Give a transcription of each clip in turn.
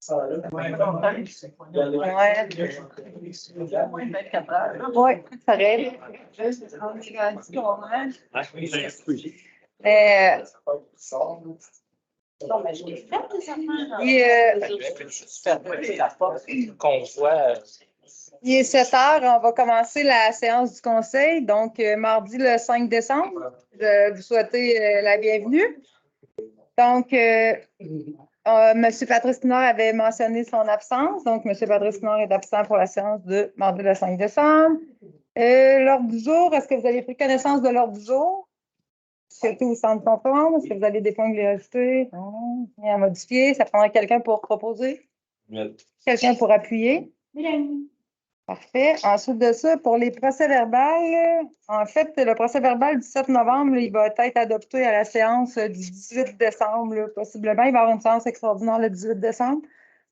Ouais. Oui, pareil. On est rendu combien? Non, mais je l'ai fait, les affaires. Qu'on voit. Il est 7 heures, on va commencer la séance du conseil, donc mardi le 5 décembre. Je vous souhaiter la bienvenue. Donc, M. Patrice Pinard avait mentionné son absence, donc M. Patrice Pinard est absent pour la séance de mardi le 5 décembre. L'ordre du jour, est-ce que vous avez pris connaissance de l'ordre du jour? Est-ce que tout vous semble conforme? Est-ce que vous avez des points que vous voulez ajouter? Non, rien à modifier. Ça prendra quelqu'un pour proposer? Oui. Quelqu'un pour appuyer? Oui. Parfait. Ensuite de ça, pour les procès-verbaux, en fait, le procès-verbal du 7 novembre, il va être adopté à la séance du 18 décembre, là, possiblement. Il va y avoir une séance extraordinaire le 18 décembre.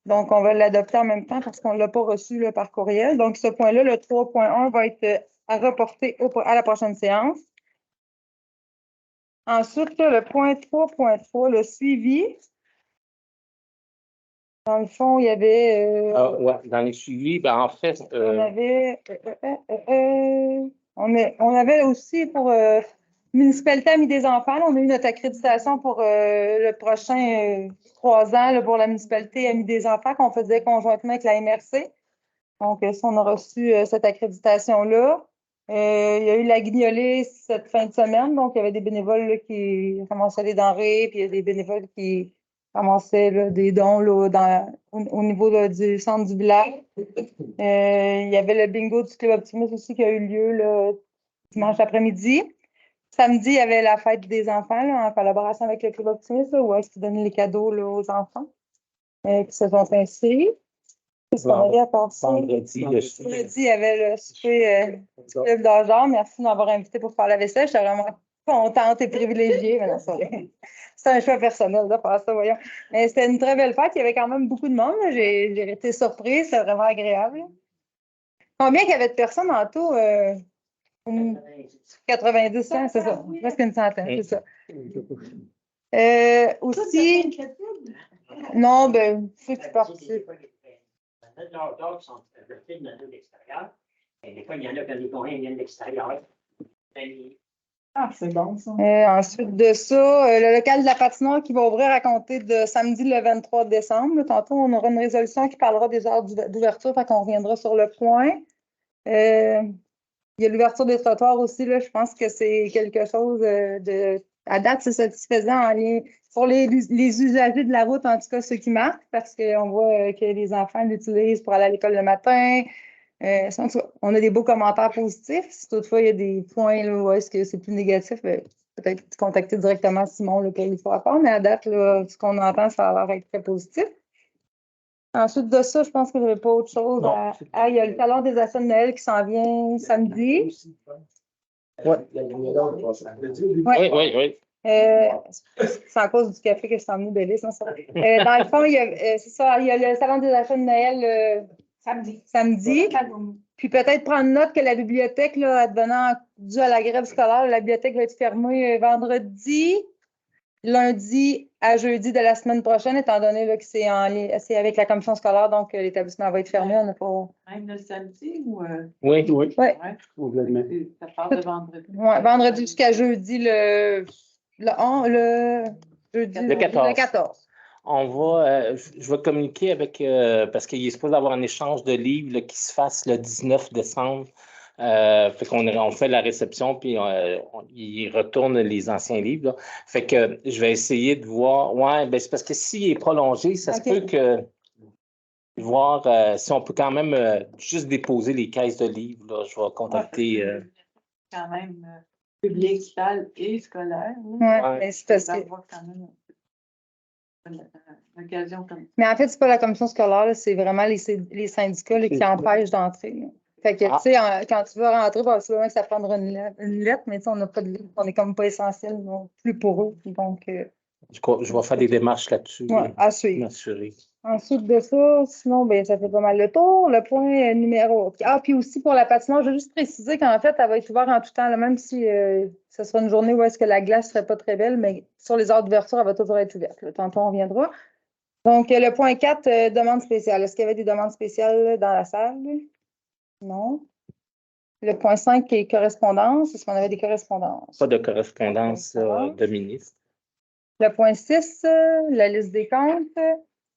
Donc, on va l'adopter en même temps parce qu'on ne l'a pas reçu là, par courriel. Donc, ce point-là, le 3.1, va être reporté à la prochaine séance. Ensuite, le point 3.3, le suivi. Dans le fond, il y avait... ouais, dans les suivis, ben, en fait... On avait... on avait aussi pour Municipalité Amis des enfants, là, on a eu notre accréditation pour le prochain 3 ans là, pour la Municipalité Amis des enfants qu'on faisait conjointement avec la MRC. Donc, ça, on a reçu cette accréditation-là. Il y a eu la guignolée cette fin de semaine, donc il y avait des bénévoles là, qui ramassaient des denrées, puis il y a des bénévoles qui ramassaient là, des dons là, au niveau là, du centre du village. Il y avait le bingo du Club Optimiste aussi qui a eu lieu là, dimanche après-midi. Samedi, il y avait la fête des enfants là, en collaboration avec le Club Optimiste, là, où est-ce qu'ils donnaient les cadeaux là, aux enfants qui se sont inscrits. Qu'est-ce qu'on avait à part ça? Vendredi, il y avait le souper du Club d'Argent. Merci de m'avoir invité pour faire la vaisselle. J'étais vraiment contente et privilégiée. Mais non, c'est un choix personnel de faire ça, voyons. Mais c'était une très belle fête. Il y avait quand même beaucoup de monde. J'ai été surprise. C'était vraiment agréable. Combien il y avait de personnes en tout? 90 ans, c'est ça. Presque une centaine, c'est ça. Aussi... Non, ben, faut que tu participes. Leurs sont bloqués de l'extérieur. Des fois, il y en a qui viennent de l'extérieur. Ah, c'est bon, ça. Ensuite de ça, le local de la patinoire qui va ouvrir à compter de samedi le 23 décembre. Tantôt, on aura une résolution qui parlera des heures d'ouverture, fait qu'on reviendra sur le point. Il y a l'ouverture des trottoirs aussi, là, je pense que c'est quelque chose à date, c'est satisfaisant en lien pour les usagers de la route, en tout cas ceux qui marquent, parce qu'on voit que les enfants l'utilisent pour aller à l'école le matin. On a des beaux commentaires positifs. Si toutefois il y a des points là, où est-ce que c'est plus négatif, peut-être contacter directement Simon là, pour lui faire part, mais à date, là, ce qu'on entend, ça a l'air d'être très positif. Ensuite de ça, je pense que je n'avais pas autre chose. Il y a le salon des achats de Noël qui s'en vient samedi. Oui. Oui. C'est à cause du café que je suis emmenée Bélis. Dans le fond, c'est ça, il y a le salon des achats de Noël samedi. Puis peut-être prendre note que la bibliothèque, là, advenant dû à la grève scolaire, la bibliothèque va être fermée vendredi, lundi à jeudi de la semaine prochaine, étant donné là, que c'est avec la commission scolaire, donc l'établissement va être fermé. On n'a pas... Même le samedi ou... Oui. Ouais. Ça part de vendredi. Oui, vendredi jusqu'à jeudi le 14. On va, je vais communiquer avec, parce qu'il est supposé avoir un échange de livres là, qui se fasse le 19 décembre. Fait qu'on on fait la réception, puis il retourne les anciens livres. Là. Fait que je vais essayer de voir. Ouais, ben c'est parce que s'il est prolongé, ça se peut que voir si on peut quand même juste déposer les caisses de livres. Là. Je vais contacter. Quand même public, et scolaire. Oui, c'est parce que... L'occasion comme ça. Mais en fait, c'est pas la commission scolaire, c'est vraiment les syndicats là, qui empêchent d'entrer. Là. Fait que, tu sais, quand tu veux rentrer, possiblement que ça prendra une lettre, mais on n'a pas de lettre. On n'est comme pas essentiel non plus pour eux. Donc, je vais faire des démarches là-dessus. Ouais, à suivre. M'assurer. Ensuite de ça, sinon, ben, ça fait pas mal le tour. Le point numéro... puis aussi pour la patinoire, je veux juste préciser qu'en fait, elle va être ouverte en tout temps, là, même si ce sera une journée où est-ce que la glace ne serait pas très belle, mais sur les heures d'ouverture, elle va toujours être ouverte. Là. Tantôt, on viendra. Donc, le point 4, demande spéciale. Est-ce qu'il y avait des demandes spéciales dans la salle? Non. Le point 5 qui est correspondance. Est-ce qu'on avait des correspondances? Pas de correspondance de ministre. Le point 6, la liste des comptes.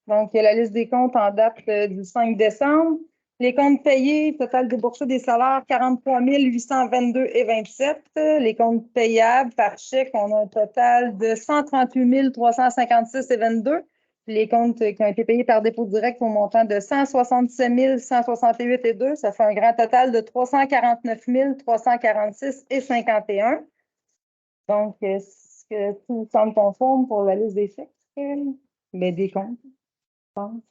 Donc, il y a la liste des comptes en date du 5 décembre. Les comptes payés, total déboursé des salaires, 43 822,27. Les comptes payables par chèque, on a un total de 138 356,22. Les comptes qui ont été payés par dépôt direct au montant de 167 168,2. Ça fait un grand total de 349 346,51. Donc, est-ce que tout semble conforme pour la liste des chèques? Mais des comptes, je pense.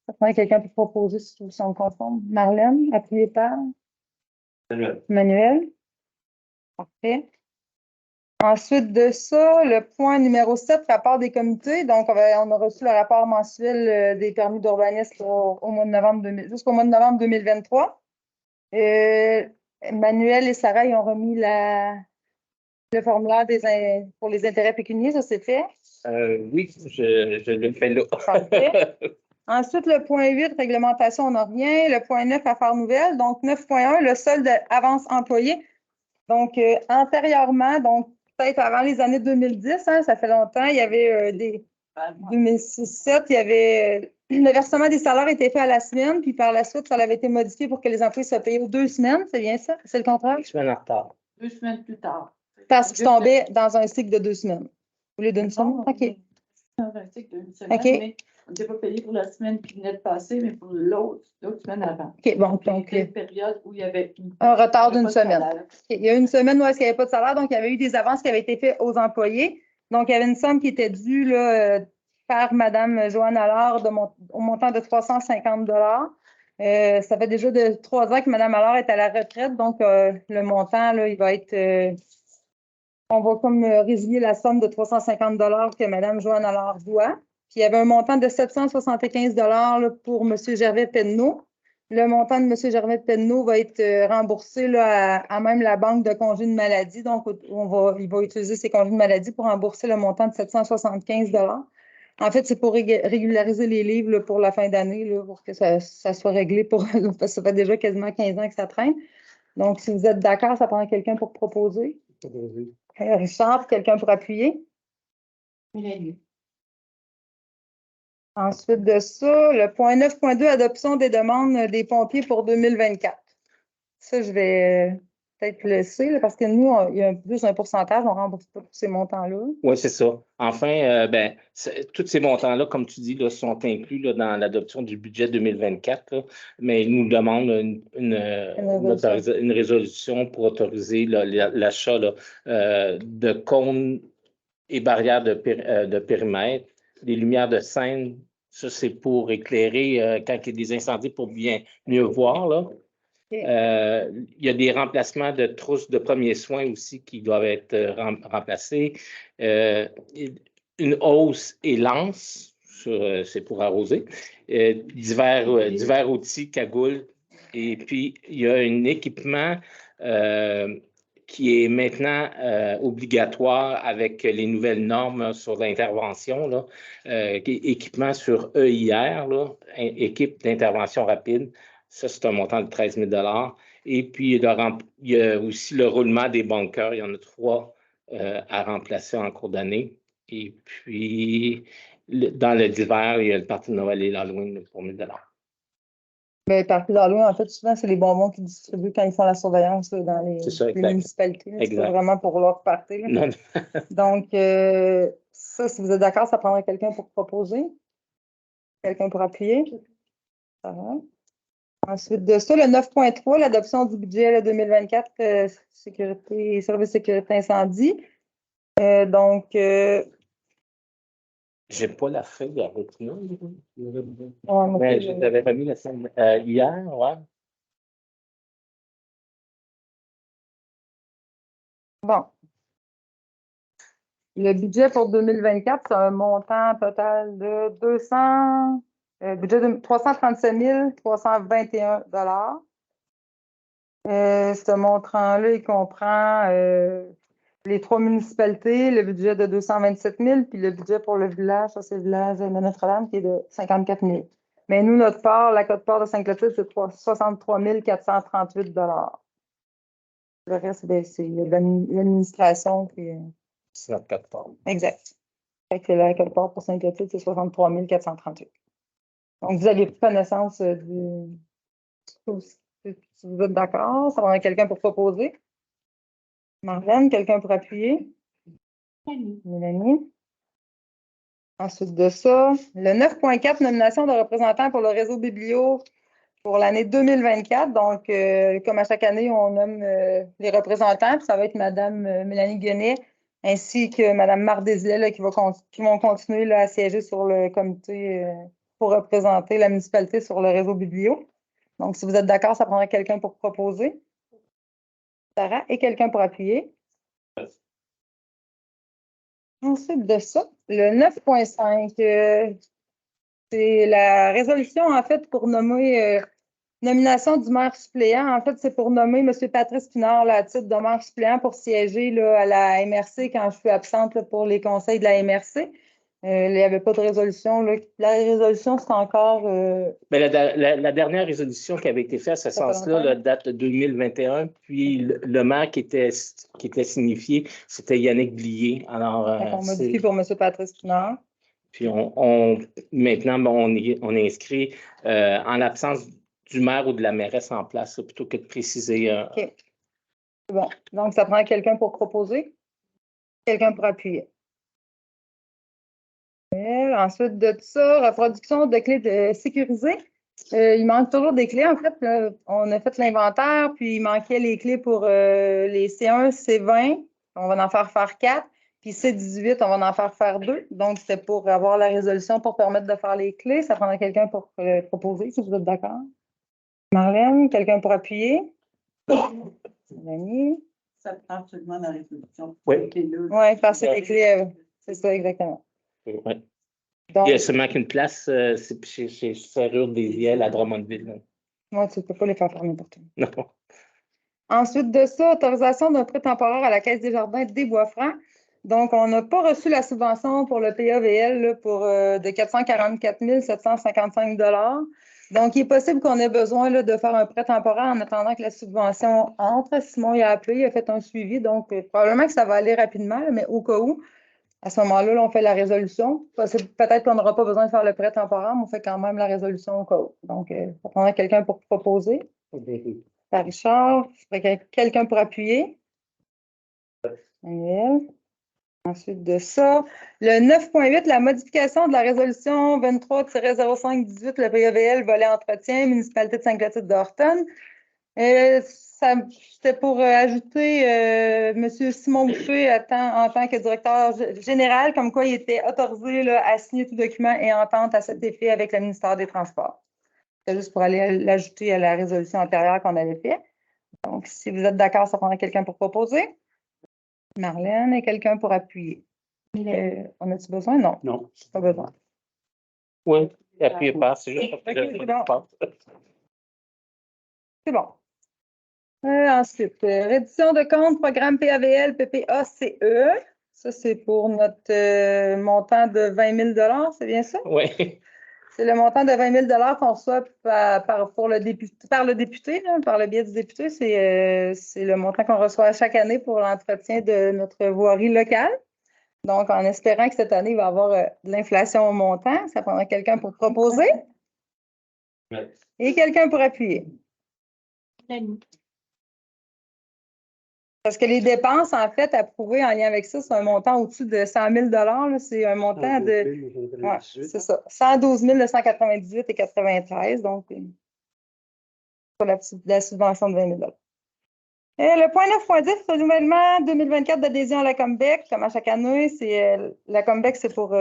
Ça prend quelqu'un pour proposer si tout semble conforme. Marlène, appuyée par Manuel. Parfait. Ensuite de ça, le point numéro 7, rapport des comités. Donc, on a reçu le rapport mensuel des permis d'urbanisme au mois de novembre jusqu'au mois de novembre 2023. Manuel et Sarah ils ont remis le formulaire pour les intérêts pécuniaires, ça c'est fait? Oui, je le fais là. Parfait. Ensuite, le point 8, réglementation, on n'a rien. Le point 9, affaires nouvelles. Donc, 9.1, le solde avance employé. Donc, antérieurement, donc peut-être avant les années 2010, hein, ça fait longtemps, il y avait 2006-2007, il y avait le versement des salaires était fait à la semaine, puis par la suite, ça avait été modifié pour que les employés soient payés aux 2 semaines. C'est bien ça? C'est le contraire? 2 semaines en retard. 2 semaines plus tard. Parce qu'ils tombaient dans un cycle de 2 semaines. Au lieu d'une semaine? OK. Dans un cycle d'une semaine, OK. mais on n'était pas payé pour la semaine qui venait de passer, mais pour l'autre semaine avant. OK, bon, Donc, une période où il y avait un retard d'une semaine. Okay. Il y a une semaine où il n'y avait pas de salaire, donc il y avait eu des avances qui avaient été faites aux employés. Donc, il y avait une somme qui était due là, par Mme Joanne Allard au montant de 350 ça fait déjà 3 ans que Mme Allard est à la retraite, donc le montant, là, il va être... on va comme résilier la somme de 350 que Mme Joanne Allard doit. Puis il y avait un montant de 775 là, pour M. Gervais Penneau. Le montant de M. Gervais Penneau va être remboursé là, à même la banque de congés de maladie. Donc, il va utiliser ses congés de maladie pour rembourser le montant de 775 En fait, c'est pour régulariser les livres là, pour la fin d'année, pour que ça soit réglé parce que ça fait déjà quasiment 15 ans que ça traîne. Donc, si vous êtes d'accord, ça prend quelqu'un pour proposer. Richard, quelqu'un pour appuyer. Ensuite de ça, le point 9.2, adoption des demandes des pompiers pour 2024. Ça, je vais peut-être le laisser là, parce que nous, il y a plus un pourcentage, on ne rembourse pas tous ces montants-là. Oui, c'est ça. Enfin, tous ces montants-là, comme tu dis, là, sont inclus là, dans l'adoption du budget 2024, là, mais ils nous demandent une résolution pour autoriser l'achat de cônes et barrières de périmètre, des lumières de scène. Ça, c'est pour éclairer quand il y a des incendies pour mieux voir, là. Okay. Il y a des remplacements de trousses de premiers soins aussi qui doivent être remplacés. Une hausse et lance, c'est pour arroser. Divers outils, cagoules. Et puis, il y a un équipement qui est maintenant obligatoire avec les nouvelles normes sur l'intervention, équipement sur EIR, là, équipe d'intervention rapide. Ça, c'est un montant de 13 000 Et puis, il y a aussi le roulement des bunkers. Il y en a 3 à remplacer en cours d'année. Et puis, dans le d'hiver, il y a le parti de Noël et l'Halloween pour 1 000 Le parti d'Halloween, en fait, souvent, c'est les bonbons qu'ils distribuent quand ils font la surveillance là, dans les municipalités. C'est pas vraiment pour leur party. Donc, ça, si vous êtes d'accord, ça prendrait quelqu'un pour proposer. Quelqu'un pour appuyer. Ça va. Ensuite de ça, le 9.3, l'adoption du budget là, 2024, service sécurité incendie. Donc, j'ai pas la feuille avec nous. Ouais, je t'avais remis la scène hier, ouais. Bon. Le budget pour 2024, c'est un montant total de budget de 337 321 Ce montant-là, il comprend les 3 municipalités, le budget de 227 000, puis le budget pour le village, ça c'est le village de Notre-Dame qui est de 54 000. Mais nous, notre part, la quote-part de Saint-Clotilde, c'est 63 438 Le reste, ben, c'est l'administration. Puis, C'est notre code part. exact. Fait que la quote-part pour Saint-Clotilde, c'est 63 438. Donc, vous avez pris connaissance du. Si vous êtes d'accord, ça va avoir quelqu'un pour proposer. Marlène, quelqu'un pour appuyer? Mélanie. Ensuite de ça, le 9.4, nomination de représentants pour le réseau Biblio pour l'année 2024. Donc, comme à chaque année, on nomme les représentants. Puis ça va être Mme Mélanie Guenet ainsi que Mme Mardésiel qui vont continuer là, à siéger sur le comité pour représenter la municipalité sur le réseau Biblio. Donc, si vous êtes d'accord, ça prendra quelqu'un pour proposer. Sarah et quelqu'un pour appuyer. Ensuite de ça, le 9.5, c'est la résolution, en fait, pour nommer nomination du maire suppléant. En fait, c'est pour nommer M. Patrice Pinard là, à titre de maire suppléant pour siéger là, à la MRC quand je suis absente là, pour les conseils de la MRC. Il n'y avait pas de résolution. Là. La résolution, c'est encore. Mais la dernière résolution qui avait été faite à ce sens-là, la date de 2021, puis le maire qui était signifié, c'était Yannick Blier. Alors, on modifie pour M. Patrice Pinard. Puis maintenant, on est inscrit en l'absence du maire ou de la mairesse en place, plutôt que de préciser. OK. C'est bon. Donc, ça prend quelqu'un pour proposer, quelqu'un pour appuyer. Ensuite de ça, reproduction de clés sécurisées. Il manque toujours des clés. En fait, là, on a fait l'inventaire, puis il manquait les clés pour les C1, C20. On va en faire 4. Puis C18, on va en faire 2. Donc, c'est pour avoir la résolution pour permettre de faire les clés. Ça prendra quelqu'un pour proposer, si vous êtes d'accord. Marlène, quelqu'un pour appuyer? Mélanie? Ça prend absolument la résolution. Oui. Oui, parce que les clés, c'est ça, exactement. Oui. Donc, Il y a seulement qu'une place, c'est chez Serrure des Yelles à Drummondville. moi, tu ne peux pas les faire faire n'importe où. Non. Ensuite de ça, autorisation d'un prêt temporaire à la Caisse des Jardins des Bois-Francs. Donc, on n'a pas reçu la subvention pour le PAVL là, de 444 755 $. Donc, il est possible qu'on ait besoin là, de faire un prêt temporaire en attendant que la subvention entre. Simon il a appelé, il a fait un suivi. Donc, probablement que ça va aller rapidement, là, mais au cas où, à ce moment-là, là, on fait la résolution. Peut-être qu'on n'aura pas besoin de faire le prêt temporaire, mais on fait quand même la résolution au cas où. Donc, ça prendra quelqu'un pour proposer. Par Richard, quelqu'un pour appuyer. Daniel. Ensuite de ça, le 9.8, la modification de la résolution 23-05-18, le PAVL, volet entretien, municipalité de Saint-Clotilde d'Orton. C'était pour ajouter M. Simon Boucher en tant que directeur général, comme quoi il était autorisé là, à signer tout document et entente à cet effet avec le ministère des Transports. C'est juste pour aller l'ajouter à la résolution antérieure qu'on avait faite. Donc, si vous êtes d'accord, ça prendra quelqu'un pour proposer. Marlène et quelqu'un pour appuyer. On a-tu besoin? Non. Non. Pas besoin. Oui, appuyez pas, c'est juste OK, c'est bon. C'est bon. Ensuite, réduction de compte, programme PAVL, PPACE. Ça, c'est pour notre montant de 20 000 $, c'est bien ça? Oui. C'est le montant de 20 000 $ qu'on reçoit par le député, là, par le biais du député. C'est le montant qu'on reçoit chaque année pour l'entretien de notre voirie locale. Donc, en espérant que cette année, il va y avoir de l'inflation au montant, ça prendra quelqu'un pour proposer et quelqu'un pour appuyer. Parce que les dépenses, en fait, approuvées en lien avec ça, c'est un montant au-dessus de 100 000 $. C'est un montant de. Ouais, c'est ça. 112 998,93 $. Donc, pour la subvention de 20 000 $. Le point 9.10, renouvellement 2024 d'adhésion à la Combec. Comme à chaque année, la Combec, c'est pour.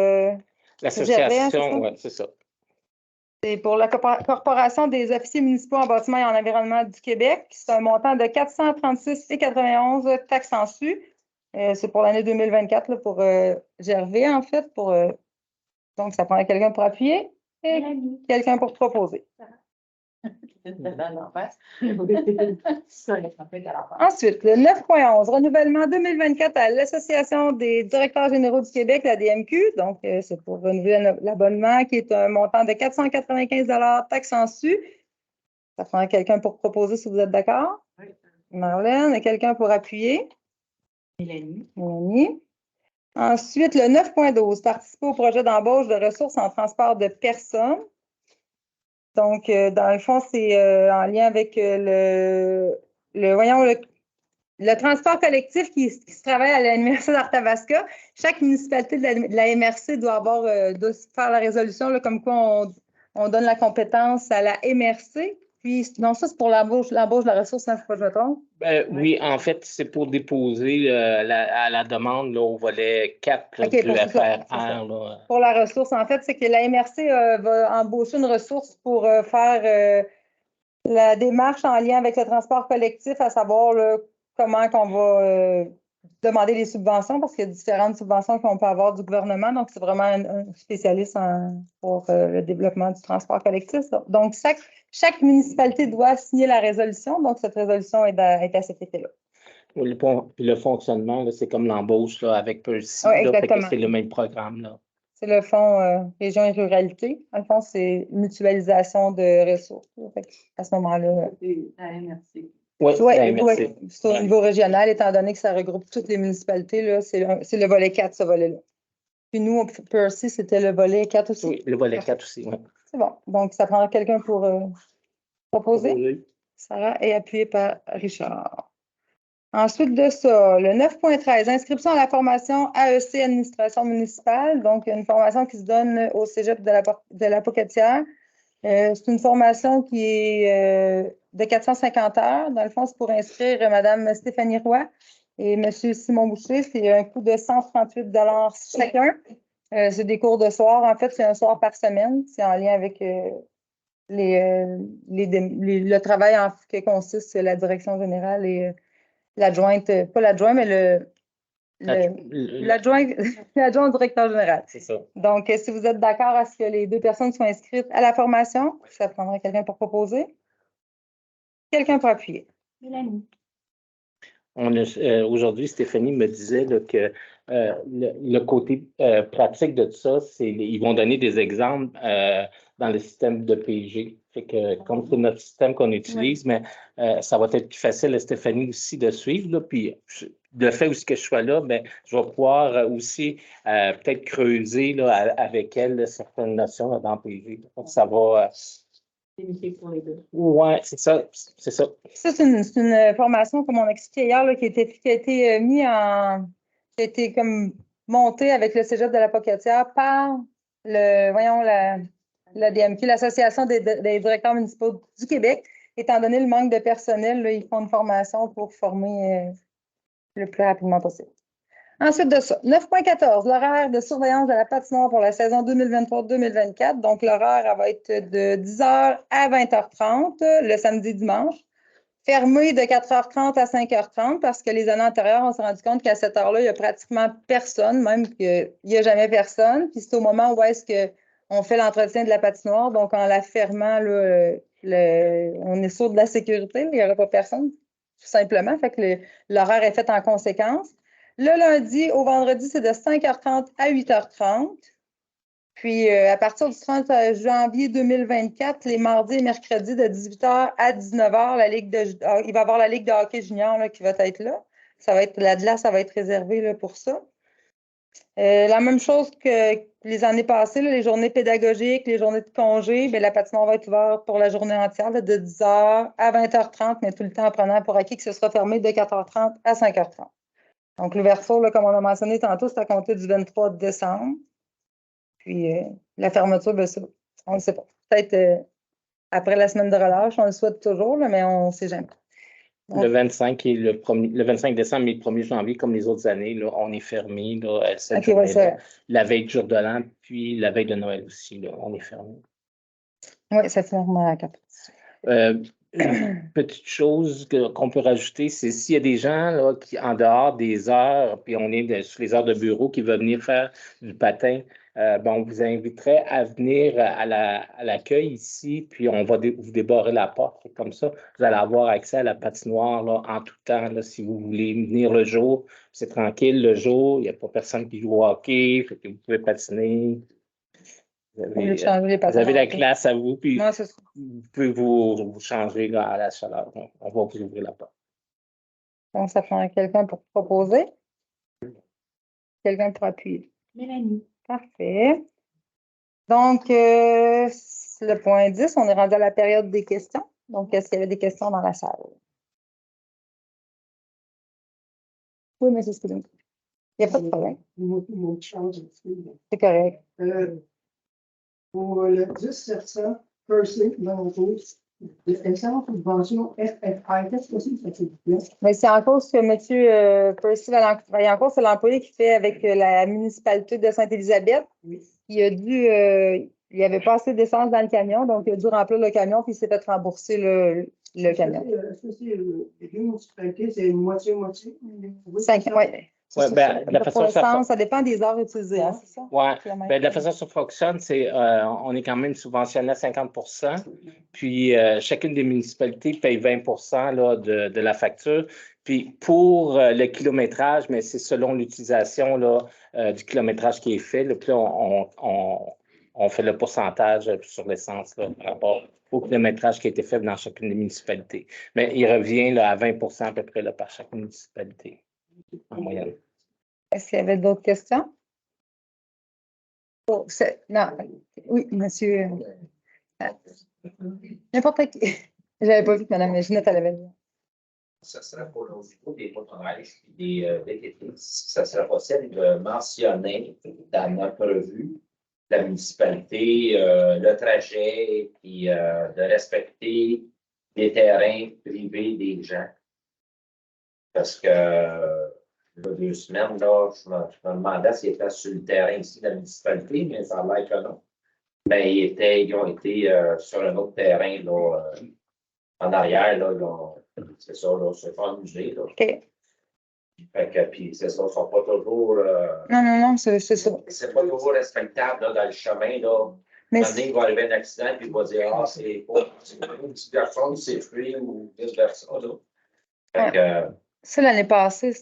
L'association, oui, c'est ça. C'est pour la Corporation des officiers municipaux en bâtiment et en environnement du Québec. C'est un montant de 436,91 taxes en su. C'est pour l'année 2024 là, pour Gervais, en fait. Donc, ça prend quelqu'un pour appuyer et quelqu'un pour proposer. Ensuite, le 9.11, renouvellement 2024 à l'Association des directeurs généraux du Québec, la DMQ. Donc, c'est pour renouveler l'abonnement qui est un montant de 495 taxes en su. Ça prend quelqu'un pour proposer si vous êtes d'accord. Oui. Marlène, et quelqu'un pour appuyer. Mélanie. Mélanie. Ensuite, le 9.12, participer au projet d'embauche de ressources en transport de personnes. Donc, dans le fond, c'est en lien avec le transport collectif qui se travaille à la MRC d'Arthabasca. Chaque municipalité de la MRC doit faire la résolution, là, comme quoi on donne la compétence à la MRC. Puis, non, ça, c'est pour l'embauche de la ressource, il ne faut pas que je me trompe. Oui, en fait, c'est pour déposer à la demande là, au volet 4 là, OK, du c'est ça. FRR. Là. Pour la ressource, en fait, c'est que la MRC va embaucher une ressource pour faire la démarche en lien avec le transport collectif, à savoir là, comment qu'on va demander les subventions, parce qu'il y a différentes subventions qu'on peut avoir du gouvernement. Donc, c'est vraiment un spécialiste pour le développement du transport collectif. Donc, chaque municipalité doit signer la résolution. Donc, cette résolution est à cet effet-là. Oui, le fonctionnement, là, c'est comme l'embauche là, avec Percy. Oui, Là, fait que exactement. c'est le même programme. Là. C'est le fonds région et ruralité. En fond, c'est mutualisation de ressources. À ce moment-là. C'est la MRC. Oui, Oui, merci. c'est au niveau régional, étant donné que ça regroupe toutes les municipalités, là, c'est le volet 4, ce volet-là. Puis nous, Percy, c'était le volet 4 aussi. Oui, le volet 4 aussi. Oui. C'est bon. Donc, ça prendra quelqu'un pour proposer. Oui. Sarah est appuyée par Richard. Ensuite de ça, le 9.13, inscription à la formation AEC Administration municipale. Donc, une formation qui se donne au cégep de la Pocatière. C'est une formation qui est de 450 heures. Dans le fond, c'est pour inscrire Mme Stéphanie Roy et M. Simon Boucher. C'est un coût de 138 chacun. C'est des cours de soir. En fait, c'est un soir par semaine. C'est en lien avec le travail que consiste la direction générale et l'adjointe, pas l'adjoint, mais l'adjoint au directeur général. C'est ça. Donc, si vous êtes d'accord à ce que les deux personnes soient inscrites à la formation, ça prendrait quelqu'un pour proposer. Quelqu'un pour appuyer. Mélanie. Aujourd'hui, Stéphanie me disait là, que le côté pratique de tout ça, c'est ils vont donner des exemples dans le système de PG. Fait que, comme c'est notre système qu'on utilise, mais ça va être plus facile à Stéphanie aussi de suivre. Là, puis le fait aussi que je sois là, mais je vais pouvoir aussi peut-être creuser là, avec elle là, certaines notions là, dans PG. Donc, ça va. Pour les deux. Oui, c'est ça. C'est ça. Ça, c'est une formation, comme on expliquait hier, là, qui a été qui a été comme montée avec le Cégep de la Pocatière par la DMQ, l'Association des directeurs municipaux du Québec. Étant donné le manque de personnel, là, ils font une formation pour former le plus rapidement possible. Ensuite de ça, 9.14, l'horaire de surveillance de la patinoire pour la saison 2023-2024. Donc, l'horaire va être de 10h à 20h30 le samedi et dimanche. Fermé de 4h30 à 5h30 parce que les années antérieures, on s'est rendu compte qu'à cette heure-là, il n'y a pratiquement personne, même qu'il n'y a jamais personne. Puis c'est au moment où est-ce qu'on fait l'entretien de la patinoire. Donc, en la fermant, là, on est sûr de la sécurité. Il n'y aura pas personne, tout simplement. Fait que l'horaire est fait en conséquence. Le lundi au vendredi, c'est de 5h30 à 8h30. Puis, à partir du 30 janvier 2024, les mardis et mercredis de 18h à 19h, il va y avoir la Ligue de hockey junior là, qui va être là. La glace, ça va être réservé là, pour ça. La même chose que les années passées, là, les journées pédagogiques, les journées de congé, bien, la patinoire va être ouverte pour la journée entière là, de 10h à 20h30, mais tout le temps en prenant pour acquis que ce sera fermé de 4h30 à 5h30. Donc, l'ouverture, là, comme on a mentionné tantôt, c'est à compter du 23 décembre. Puis, la fermeture, bien, ça, on ne sait pas. Peut-être après la semaine de relâche, on le souhaite toujours, là, mais on ne sait jamais. Donc, le 25 décembre et le 1er janvier, comme les autres années, là, on est fermé là, cette journée-là. La veille du jour de l'an, puis la veille de Noël aussi, là, on est fermé. Oui, ça ferme à 4. Une petite chose qu'on peut rajouter, c'est s'il y a des gens là, qui, en dehors des heures, puis on est sur les heures de bureau, qui veulent venir faire du patin on vous inviterait à venir à l'accueil ici, puis on va vous débarrer la porte. Comme ça, vous allez avoir accès à la patinoire là, en tout temps, là, si vous voulez venir le jour. C'est tranquille le jour, il n'y a pas personne qui joue au hockey, fait que vous pouvez patiner. Vous avez la classe à vous, puis Non, c'est ça. vous pouvez vous changer là, à la chaleur. On va vous ouvrir la porte. Donc, ça prend quelqu'un pour proposer. Quelqu'un pour appuyer. Mélanie. Parfait. Donc, c'est le point 10, on est rendu à la période des questions. Donc, est-ce qu'il y avait des questions dans la salle? Oui, mais c'est il n'y a pas de problème. C'est correct. Pour le 10-700, Percy, dans le cours, l'excellente subvention FFI, qu'est-ce que c'est que c'est? Mais c'est en cause que M. Percy Vaillancourt, c'est l'employé qui fait avec la municipalité de Sainte-Élisabeth. Oui. Il avait pas assez d'essence dans le camion, donc il a dû remplir le camion, puis il s'est fait rembourser le camion. Est-ce que c'est les deux municipalités, c'est moitié-moitié? Oui. 5, oui. Ouais, la façon pour l'essence, ça dépend des heures utilisées, hein, c'est ça? Oui, de la façon dont ça fonctionne, c'est on est quand même subventionné à 50 puis chacune des municipalités paye 20 là, de la facture. Puis pour le kilométrage, mais c'est selon l'utilisation du kilométrage qui est fait. Là, puis là, on fait le pourcentage sur l'essence par rapport au kilométrage qui a été fait dans chacune des municipalités. Mais il revient là, à 20 à peu près là, par chaque municipalité en moyenne. Est-ce qu'il y avait d'autres questions? Oh, non. Oui, monsieur. N'importe qui. Je n'avais pas vu que Mme Ginette avait dit. Ça serait pour au niveau des motoneiges et des VTT, ça serait possible de mentionner dans notre revue la municipalité, le trajet, puis de respecter les terrains privés des gens. Parce que il y a 2 semaines, là, je me demandais s'ils étaient sur le terrain ici de la municipalité, mais ça a l'air que non. Mais ils ont été sur un autre terrain là, en arrière, là, c'est ça, là, c'est pas amusé. Là. OK. Fait que, puis c'est ça, ils ne sont pas toujours. Non, c'est ça. C'est pas toujours respectable là, dans le chemin. Là. Mais Un moment donné, il va arriver un accident, puis il va dire ah, c'est pas un petit garçon, c'est fruit ou vice-versa. Fait que, ça, l'année passée,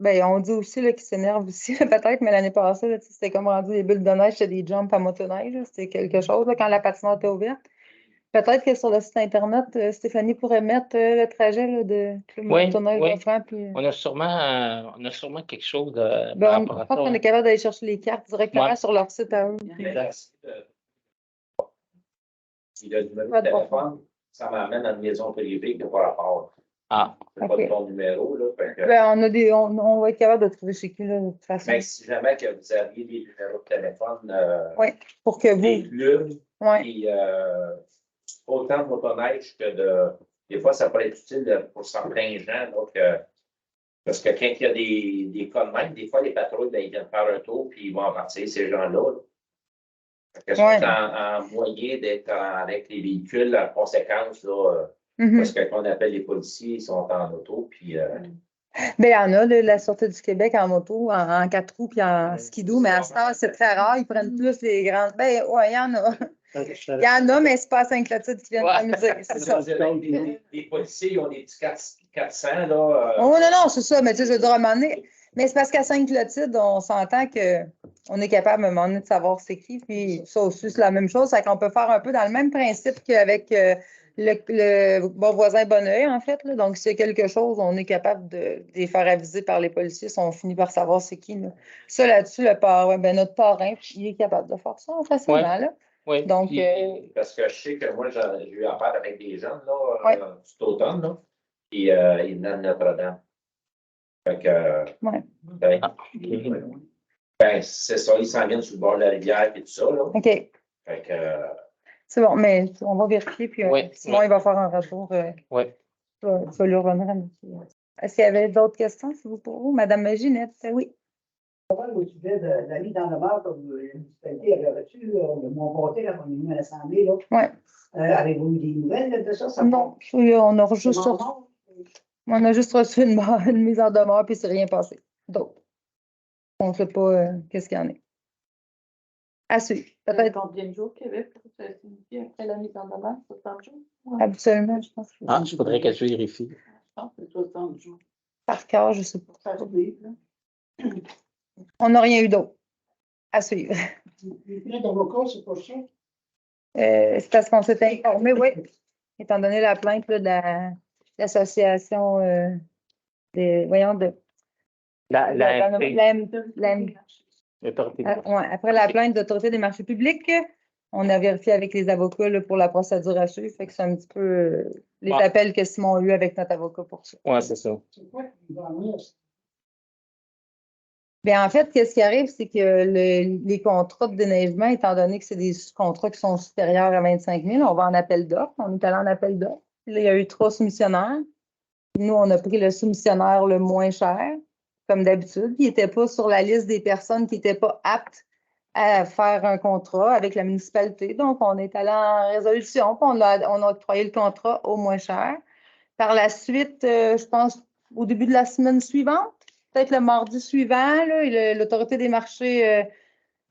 on dit aussi qu'ils s'énervent aussi, peut-être, mais l'année passée, là, c'était comme rendu des bulles de neige, c'était des jumps à motoneige. C'était quelque chose là, quand la patinoire était ouverte. Peut-être que sur le site Internet, Stéphanie pourrait mettre le trajet là, de motoneige oui. Puis, on a sûrement quelque chose par je rapport à pense ça. qu'on est capable d'aller chercher les cartes directement sur leur site à eux. puis le numéro de téléphone, ça m'amène à une maison privée qui n'a pas rapport. Ah. C'est pas de ton numéro. Là, fait que, on va être capable de trouver chez qui, là, de toute façon. mais si jamais que vous aviez des numéros de téléphone, pour que des vous. clubs, Oui. puis autant de motoneige que de. Des fois, ça peut être utile pour certains gens. Donc, parce que quand il y a des cas de même, des fois, les patrouilles, ils viennent faire un tour puis ils vont en partir, ces gens-là. Ils sont en moyen d'être avec les véhicules en conséquence, là, parce que quand on appelle les policiers, ils sont en auto. Puis, il y en a, la Sûreté du Québec en moto, en 4 roues puis en skidoo, mais à ce temps, c'est très rare. Ils prennent plus les grandes. Ben, oui, il y en a. Il y en a, mais c'est pas à Saint-Clotilde qui viennent s'amuser. C'est ça. Les policiers, ils ont des petits 400, là. Oh, non, c'est ça. Mais tu sais, je veux dire, à un moment donné, mais c'est parce qu'à Sainte-Clotilde, on s'entend qu'on est capable à un moment donné de savoir c'est qui. Puis ça aussi, c'est la même chose. C'est qu'on peut faire un peu dans le même principe qu'avec le bon voisin Bonneuil, en fait. Là. Donc, s'il y a quelque chose, on est capable de les faire aviser par les policiers si on finit par savoir c'est qui. Là. Ça, là-dessus, notre parrain, il est capable de faire ça facilement. Là. Oui. Donc, parce que je sais que moi, j'ai eu affaire avec des jeunes, là, cet automne, là, et ils venaient de Notre-Dame. Fait que, c'est ça, ils s'en viennent sur le bord de la rivière et tout ça, là. OK. Fait que, c'est bon, mais on va vérifier, puis sinon, il va faire un retour. Oui. Tu vas lui revenir à monsieur. Est-ce qu'il y avait d'autres questions, s'il vous plaît? Madame Ginette, oui. Au sujet de la mise en demeure, comme la municipalité avait reçu mon côté quand on est venu à l'Assemblée. Oui. Avez-vous eu des nouvelles de ça? Non, on a juste reçu une mise en demeure, puis c'est rien passé. Donc, on ne sait pas qu'est-ce qu'il y en a. À suivre. Peut-être Peut-être combien de jours qu'il y avait pour signifier après la mise en demeure? 60 jours? habituellement, je pense. Ah, il faudrait que je vérifie. Je pense que c'est 60 jours. Par cœur, je ne sais pas. Pour faire vivre, là. On n'a rien eu d'autre. À suivre. Les frais d'avocat, c'est pas ça. C'est parce qu'on s'était informé, oui, étant donné la plainte là, de l'association voyons, de La l'autorité. ouais, après la plainte d'Autorité des marchés publics, on a vérifié avec les avocats là, pour la procédure à suivre. Fait que c'est un petit peu les Ouais. appels que Simon a eu avec notre avocat pour ça. Oui, c'est ça. C'est quoi qui va en venir? Bien, en fait, qu'est-ce qui arrive, c'est que les contrats de déneigement, étant donné que c'est des contrats qui sont supérieurs à 25 000, on va en appel d'offres. On est allé en appel d'offres. Puis là, il y a eu 3 soumissionnaires. Nous, on a pris le soumissionnaire le moins cher, comme d'habitude. Il n'était pas sur la liste des personnes qui n'étaient pas aptes à faire un contrat avec la municipalité. Donc, on est allé en résolution, puis on a octroyé le contrat au moins cher. Par la suite, je pense au début de la semaine suivante, peut-être le mardi suivant, là, l'Autorité des marchés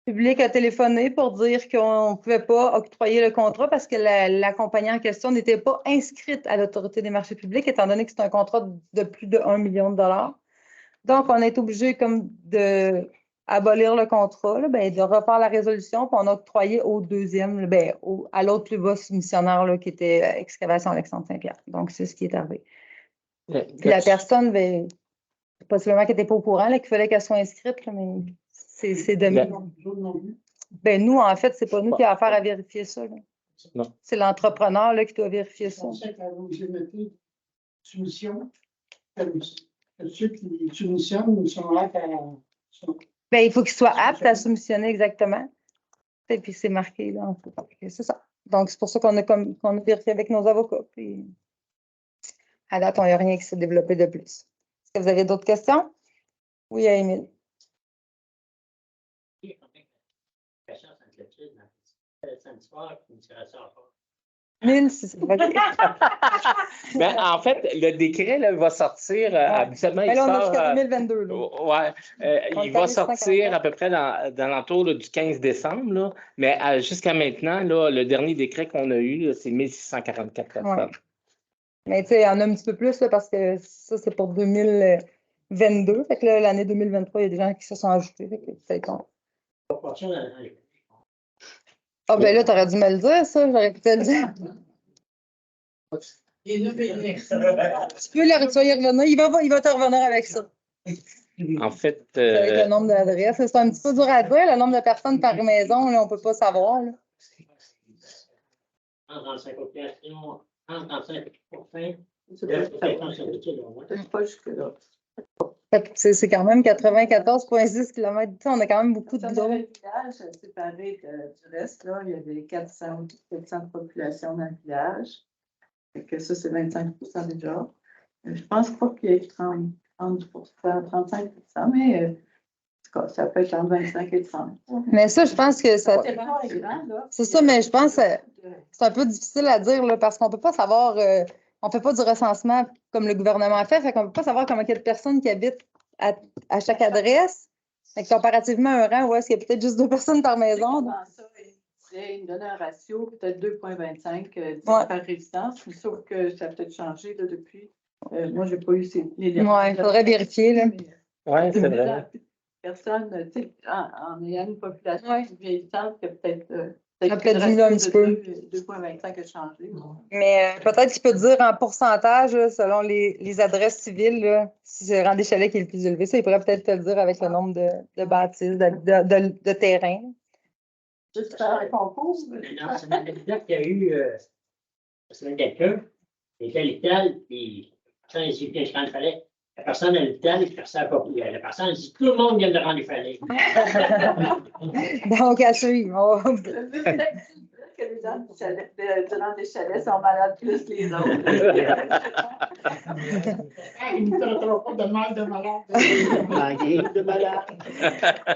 publics a téléphoné pour dire qu'on ne pouvait pas octroyer le contrat parce que la compagnie en question n'était pas inscrite à l'Autorité des marchés publics, étant donné que c'est un contrat de plus de 1 million de dollars. Donc, on est obligé comme d'abolir le contrat, là, ben, de refaire la résolution, puis on a octroyé au deuxième, ben, à l'autre plus bas soumissionnaire là, qui était Excavation Alexandre Saint-Pierre. Donc, c'est ce qui est arrivé. Puis la personne, ben, possiblement qu'elle n'était pas au courant, qu'il fallait qu'elle soit inscrite, là, mais c'est demi. Ben, nous, en fait, c'est pas nous qui avons affaire à vérifier ça. Là. Non. C'est l'entrepreneur là, qui doit vérifier Je ça. pensais que vous émettez soumission, que ceux qui soumissionnent sont aptes à. Ben, il faut qu'il soit apte à soumissionner exactement. Et puis, c'est marqué là. En fait. C'est ça. Donc, c'est pour ça qu'on a vérifié avec nos avocats. Puis, à date, il n'y a rien qui s'est développé de plus. Est-ce que vous avez d'autres questions? Oui, Émile. Mais en fait, le décret là, va sortir habituellement. Mais là, on a il jusqu'à sort, 2022. Là. il va sortir à peu près dans l'entour du 15 décembre. Là, mais jusqu'à maintenant, là, le dernier décret qu'on a eu, là, c'est 1644 personnes. Ouais. Mais tu sais, il y en a un petit peu plus là, parce que ça, c'est pour 2022. Fait que là, l'année 2023, il y a des gens qui se sont ajoutés. Fait que c'est con. Ah, ben là, t'aurais dû me le dire, ça. J'aurais pu te le dire. Tu peux le revenir. Il va te revenir avec ça. En fait. Avec le nombre d'adresses. C'est un petit peu dur à dire. Le nombre de personnes par maison, là, on ne peut pas savoir. Là. C'est pas jusque-là. C'est quand même 94,6 km. On a quand même beaucoup de Dans droits. le village, séparé du reste, là, il y avait 400 de population dans le village. Fait que ça, c'est 25 déjà. Je pense pas qu'il y ait 30 35 mais en tout cas, ça peut être entre 25 et 30. Mais ça, je pense que ça. C'est ça, mais je pense que c'est un peu difficile à dire là, parce qu'on ne peut pas savoir. On ne fait pas du recensement comme le gouvernement fait qu'on ne peut pas savoir combien il y a de personnes qui habitent à chaque adresse. Fait que comparativement à un rang, où est-ce qu'il y a peut-être juste 2 personnes par maison. Il me donne un ratio, peut-être 2,25 par résidence, sauf que ça a peut-être changé là, depuis. Moi, je n'ai pas eu les Oui, il faudrait vérifier. Là. Oui, c'est vrai. Personne, tu sais, en ayant une population vieillissante, que peut-être. Ça peut diminuer un petit peu. 2,25 a changé. Mais peut-être qu'il peut dire en pourcentage, là, selon les adresses civiles, là, si c'est le rang des chalets qui est le plus élevé, ça, il pourrait peut-être te le dire avec le nombre de bâtisses, de terrains. Juste faire un concours. Non, c'est une anecdote qu'il y a eu la semaine quelqu'un, il était à l'hôpital, puis la personne il dit quand il fallait. La personne à l'hôpital, la personne elle dit tout le monde vient de rendre il fallait. Donc, à suivre. Que les gens durant des chalets sont malades plus que les autres. Ils ne tenteront pas de mal de malade. De malade.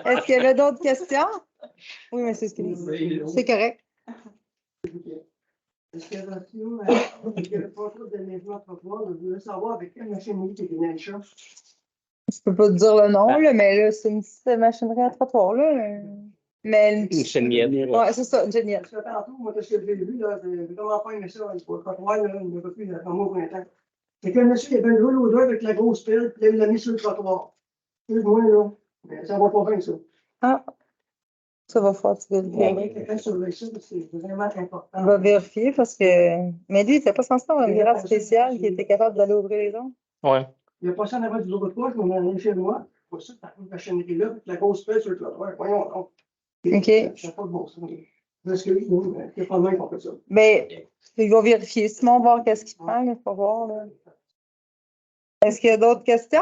Est-ce qu'il y avait d'autres questions? Oui, mais c'est ce qu'il dit. C'est correct. Excavation, il y avait pas trop de déneigement à voir. Je voulais savoir avec quelle machinerie qui déneige ça. Je peux pas te dire le nom, là, mais là, c'est une petite machinerie à trottoir. Là. Mais Une chenillette. ouais, c'est ça, une chenillette. Parce que tantôt, moi, de ce que j'ai vu, là, j'ai vraiment pas aimé ça, le trottoir, là, il n'y a plus comme au printemps. C'est que le monsieur, il avait une drôle odeur avec la grosse pelle, puis il l'a mis sur le trottoir. Excuse-moi, là, mais ça va pas bien, ça. Ah, ça va faire, tu Il y vérifier. a quelqu'un surveille ça, parce que c'est vraiment important. On va vérifier parce que. Mais lui, il n'était pas censé avoir une grade spéciale qui était capable d'aller ouvrir les ondes. Ouais. Il n'y a pas ça en avant du bureau de poche, mais on est allé chez moi. Pas ça, t'as la machinerie-là, puis la grosse pelle sur le trottoir. Voyons donc. OK. C'est pas de bon sens. Parce que lui, il n'y a pas de main qu'on fait ça. Mais il va vérifier. Simon, voir qu'est-ce qu'il prend, il faut voir. Là. Est-ce qu'il y a d'autres questions?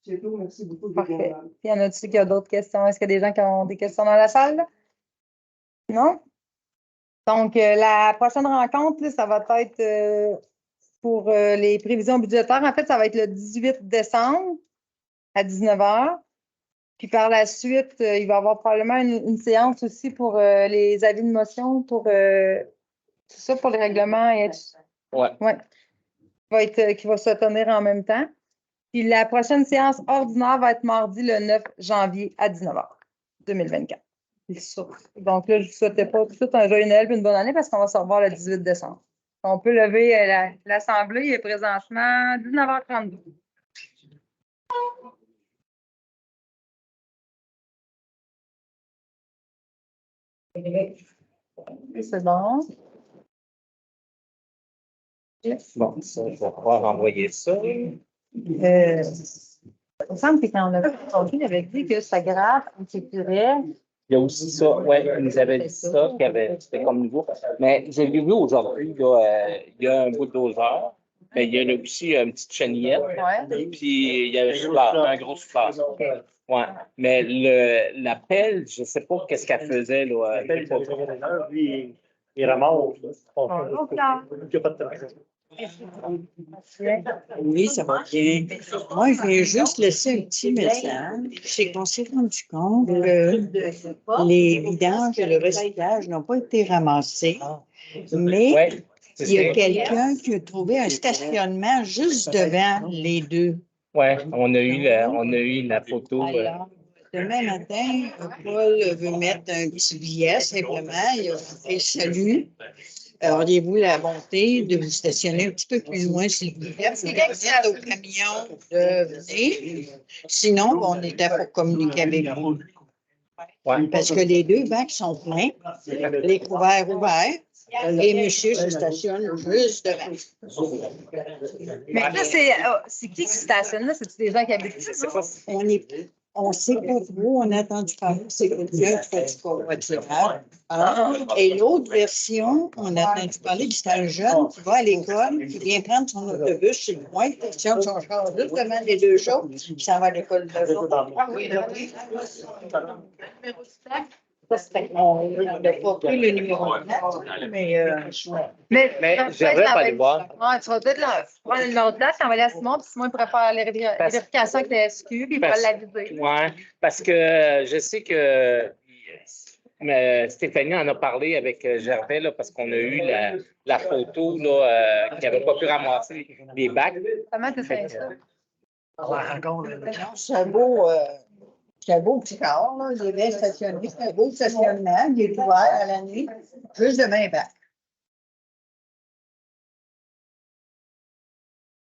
C'est tout, merci beaucoup. Parfait. Puis, y en a-tu qui ont d'autres questions? Est-ce qu'il y a des gens qui ont des questions dans la salle? Là? Non? Donc, la prochaine rencontre, là, ça va être pour les prévisions budgétaires. En fait, ça va être le 18 décembre à 19 h. Puis par la suite, il va y avoir probablement une séance aussi pour les avis de motion, pour tout ça, pour les règlements. Ouais. Qui va se tenir en même temps. Puis la prochaine séance ordinaire va être mardi le 9 janvier à 19 h 2024. C'est ça. Donc là, je ne vous souhaitais pas tout un joyeux Noël et une bonne année parce qu'on va se revoir le 18 décembre. On peut lever l'Assemblée. Il est présentement 19h32. C'est bon. Bon, ça, je vais pouvoir envoyer ça. Il me semble que quand on a vu aujourd'hui, il avait dit que sa graphe intégrait. Il y a aussi ça, oui, il nous avait dit ça, c'était comme nouveau. Mais je l'ai vu aujourd'hui, là, il y a un bulldozer, mais il y a aussi une petite chenillette, puis il y a un gros souffleur. Ouais. Mais la pelle, je ne sais pas qu'est-ce qu'elle faisait. Là, il ramasse. Oui, ça va bien. Moi, je viens juste laisser un petit message. C'est qu'on s'est rendu compte que les vidanges et le recyclage n'ont pas été ramassés, mais ouais, il y a quelqu'un qui a trouvé un stationnement juste devant les deux. Oui, on a eu la photo. Alors, demain matin, Paul veut mettre un petit billet simplement. Il a fait salut. Auriez-vous la bonté de vous stationner un petit peu plus loin, s'il vous plaît, pour permettre au camion de venir? Sinon, on était pour communiquer avec vous. Ouais. Parce que les deux bacs sont pleins, les couverts ouverts, et monsieur se stationne juste devant. Mais là, c'est qui se stationne là? C'est-tu des gens qui habitent ici? On ne sait pas trop, on a entendu parler que c'est quelqu'un qui fait du covoiturage. Et l'autre version, on a entendu parler que c'est un jeune qui va à l'école, qui vient prendre son autobus sur le coin, qui tient son char juste devant les deux choses, puis ça va à l'école de jour. On n'a pas pris le numéro de plaque, Mais j'aimerais pas aller voir. Ouais, tu vas peut-être prendre le numéro de plaque, t'envoyer à Simon, puis Simon il pourrait faire les vérifications avec la SQ, puis il pourrait l'aviser. Oui, parce que je sais que Stéphanie en a parlé avec Gervais, là, parce qu'on a eu la photo là, qui n'avait pas pu ramasser les bacs. Comment tu sais ça? C'est un beau petit car, là. Il est bien stationné. C'est un beau stationnement. Il est ouvert à la nuit, juste devant les bacs.